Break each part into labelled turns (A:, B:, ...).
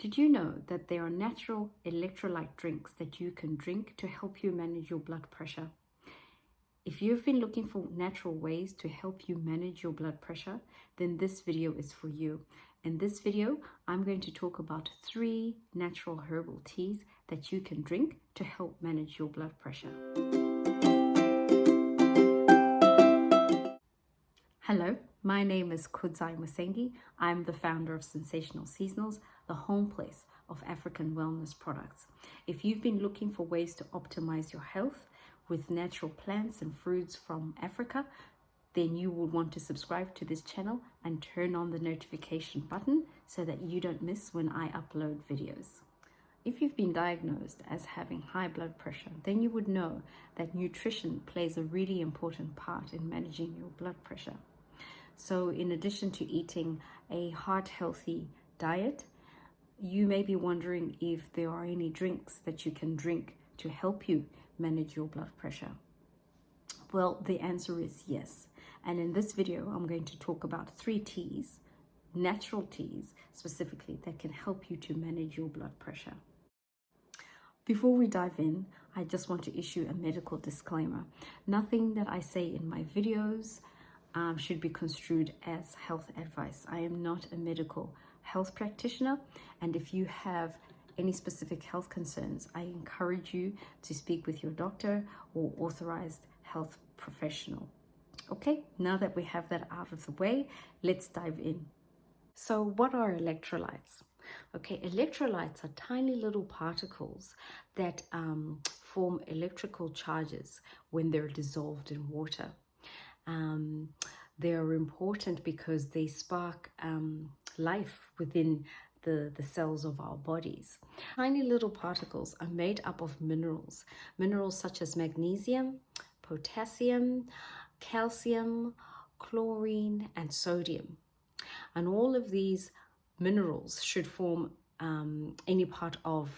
A: Did you know that there are natural electrolyte drinks that you can drink to help you manage your blood pressure? If you've been looking for natural ways to help you manage your blood pressure, then this video is for you. In this video, I'm going to talk about 3 natural herbal teas that you can drink to help manage your blood pressure. Hello, my name is Kudzai Musengi. I'm the founder of Sensational Seasonals, the home place of African wellness products. If you've been looking for ways to optimize your health with natural plants and fruits from Africa, then you will want to subscribe to this channel and turn on the notification button so that you don't miss when I upload videos. If you've been diagnosed as having high blood pressure, then you would know that nutrition plays a really important part in managing your blood pressure. So in addition to eating a heart-healthy diet, you may be wondering if there are any drinks that you can drink to help you manage your blood pressure. Well, the answer is yes. And in this video, I'm going to talk about 3 teas, natural teas specifically, that can help you to manage your blood pressure. Before we dive in, I just want to issue a medical disclaimer. Nothing that I say in my videos should be construed as health advice. I am not a medical health practitioner, and if you have any specific health concerns, I encourage you to speak with your doctor or authorized health professional. Okay, now that we have that out of the way, let's dive in. So what are electrolytes? Okay, electrolytes are tiny little particles that form electrical charges when they're dissolved in water. They are important because they spark life within the cells of our bodies. Tiny little particles are made up of minerals such as magnesium, potassium, calcium, chlorine, and sodium. And all of these minerals should form any part of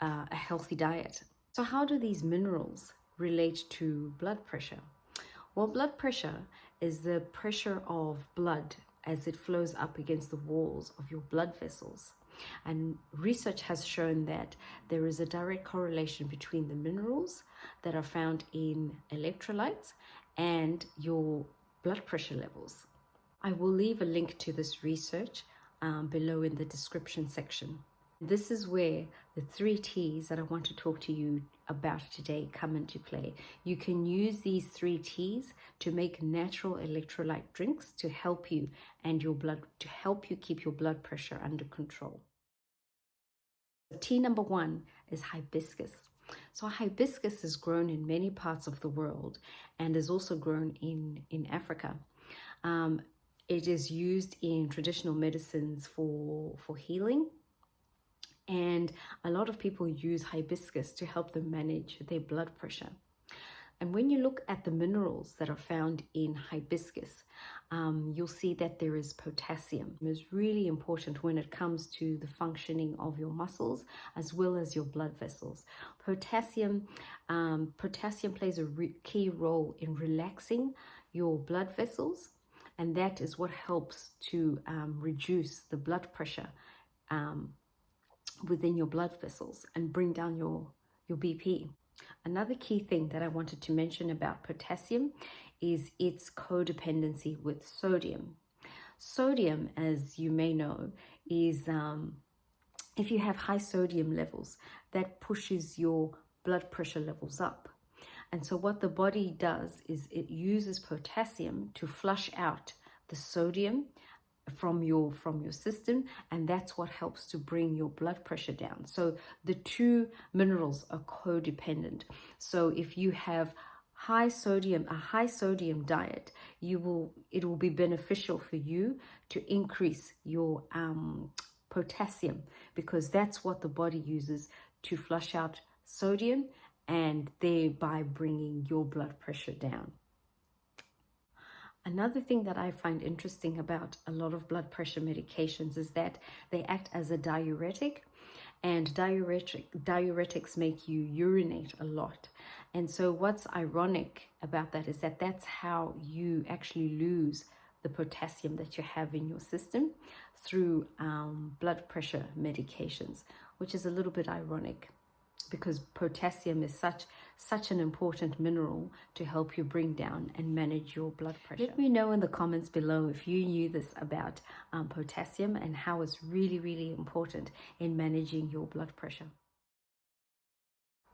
A: a healthy diet. So how do these minerals relate to blood pressure? Well, blood pressure is the pressure of blood as it flows up against the walls of your blood vessels. And research has shown that there is a direct correlation between the minerals that are found in electrolytes and your blood pressure levels. I will leave a link to this research below in the description section. This is where the 3 teas that I want to talk to you about today come into play. You can use these 3 teas to make natural electrolyte drinks to help you keep your blood pressure under control. Tea number 1 is hibiscus. So hibiscus is grown in many parts of the world and is also grown in Africa. It is used in traditional medicines for healing. And a lot of people use hibiscus to help them manage their blood pressure. And when you look at the minerals that are found in hibiscus, you'll see that there is potassium. It's really important when it comes to the functioning of your muscles as well as your blood vessels. Potassium plays a key role in relaxing your blood vessels, and that is what helps to reduce the blood pressure within your blood vessels and bring down your BP. Another key thing that I wanted to mention about potassium is its codependency with sodium. Sodium, as you may know, is if you have high sodium levels, that pushes your blood pressure levels up. And so what the body does is it uses potassium to flush out the sodium from your system, and that's what helps to bring your blood pressure down. So the 2 minerals are codependent. So if you have a high sodium diet, it will be beneficial for you to increase your potassium, because that's what the body uses to flush out sodium and thereby bringing your blood pressure down. Another thing that I find interesting about a lot of blood pressure medications is that they act as a diuretic, and diuretics make you urinate a lot. And so what's ironic about that is that that's how you actually lose the potassium that you have in your system through blood pressure medications, which is a little bit ironic because potassium is such an important mineral to help you bring down and manage your blood pressure. Let me know in the comments below if you knew this about potassium and how it's really, really important in managing your blood pressure.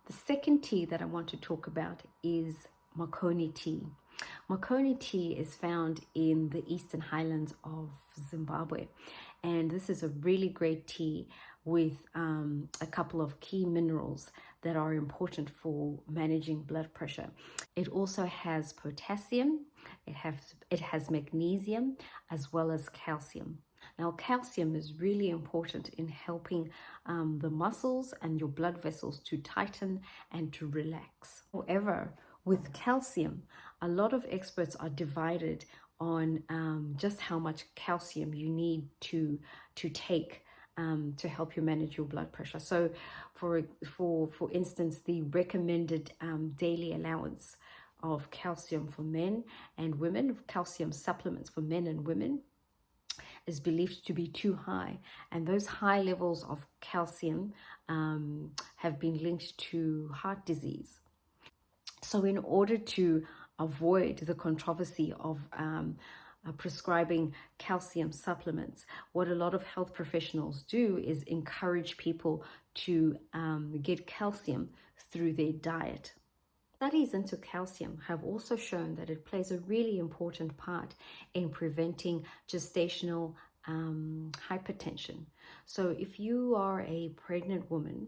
A: The second tea that I want to talk about is Makoni Tea. Makoni Tea is found in the eastern highlands of Zimbabwe, and this is a really great tea with a couple of key minerals that are important for managing blood pressure. It also has potassium, it has magnesium, as well as calcium. Now, calcium is really important in helping the muscles and your blood vessels to tighten and to relax. However, with calcium, a lot of experts are divided on just how much calcium you need to take to help you manage your blood pressure. So for instance, the recommended daily allowance of calcium for men and women, calcium supplements for men and women, is believed to be too high, and those high levels of calcium have been linked to heart disease. So in order to avoid the controversy of prescribing calcium supplements, what a lot of health professionals do is encourage people to get calcium through their diet. Studies into calcium have also shown that it plays a really important part in preventing gestational hypertension. So if you are a pregnant woman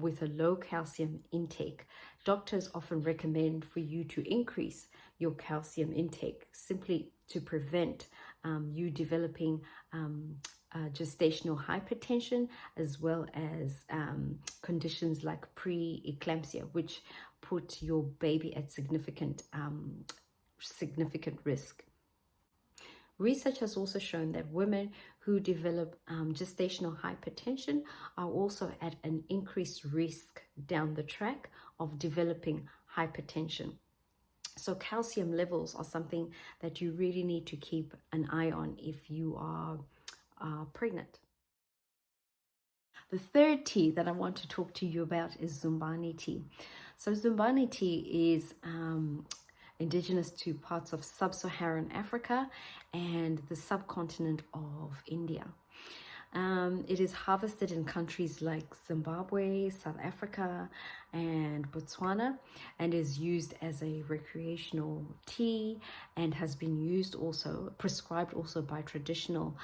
A: with a low calcium intake, doctors often recommend for you to increase your calcium intake simply to prevent you developing gestational hypertension, as well as conditions like pre-eclampsia, which put your baby at significant risk. Research has also shown that women who develop gestational hypertension are also at an increased risk down the track of developing hypertension. So calcium levels are something that you really need to keep an eye on if you are pregnant. The third tea that I want to talk to you about is Zumbani tea. So Zumbani tea is indigenous to parts of sub-Saharan Africa and the subcontinent of India. It is harvested in countries like Zimbabwe, South Africa, and Botswana, and is used as a recreational tea, and has been used also, prescribed also by traditional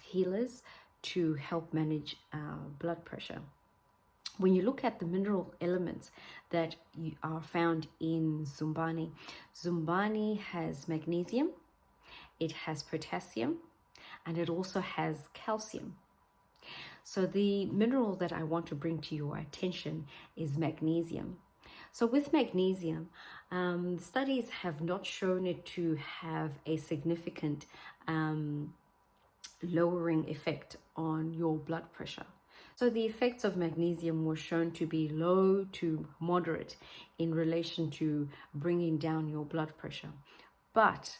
A: healers to help manage blood pressure. When you look at the mineral elements that are found in Zumbani, Zumbani has magnesium, it has potassium, and it also has calcium. So the mineral that I want to bring to your attention is magnesium. So with magnesium, studies have not shown it to have a significant lowering effect on your blood pressure. So the effects of magnesium were shown to be low to moderate in relation to bringing down your blood pressure. But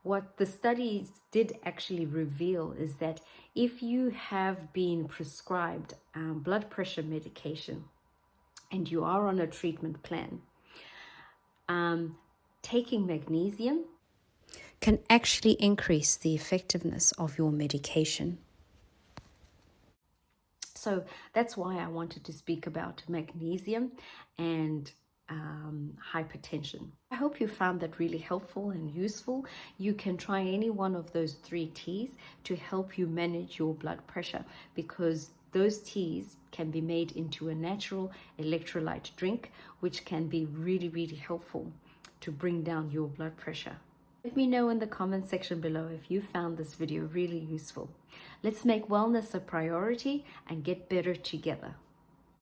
A: what the studies did actually reveal is that if you have been prescribed blood pressure medication and you are on a treatment plan, taking magnesium can actually increase the effectiveness of your medication. So that's why I wanted to speak about magnesium and hypertension. I hope you found that really helpful and useful. You can try any one of those 3 teas to help you manage your blood pressure, because those teas can be made into a natural electrolyte drink, which can be really, really helpful to bring down your blood pressure. Let me know in the comment section below if you found this video really useful. Let's make wellness a priority and get better together.